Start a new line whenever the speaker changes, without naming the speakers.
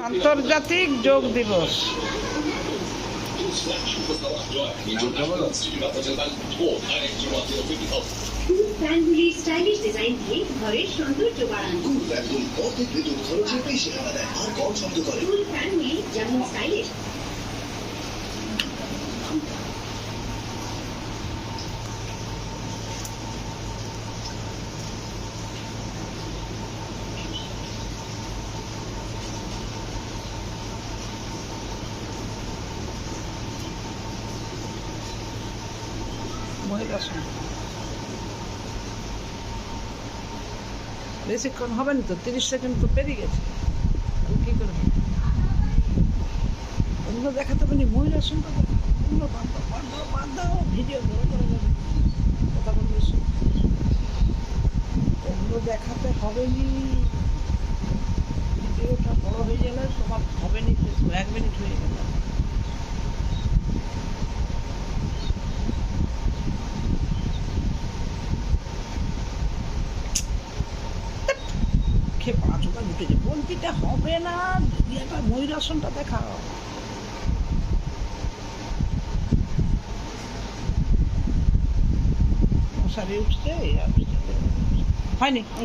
আন্তর্জাতিক যোগ দিবস।
ফ্যানগুলির স্টাইলিশ ডিজাইন দিয়ে ঘরের সৌন্দর্য বাড়ান। ফ্যানগুলি যেমন স্টাইলিশ
মহিলা সংঘ বেশিক্ষণ হবে না তো, 30 সেকেন্ড তো পেরিয়ে গেছে। কি করবে ওগুলো দেখাতে পারি? মহিলা সংঘ ওগুলো বাদ দাও, ভিডিও করে যাবে, কথা বলবে। ওগুলো দেখাতে হবে নি, ভিডিওটা বড় হয়ে গেলে তোমার হবে নি। 1 মিনিট হয়ে গেল। পাঁচটা উঠেছে, বলতিটা হবে না, ময়ূরাসনটা দেখাও। মশারি উঠছে হয়নি।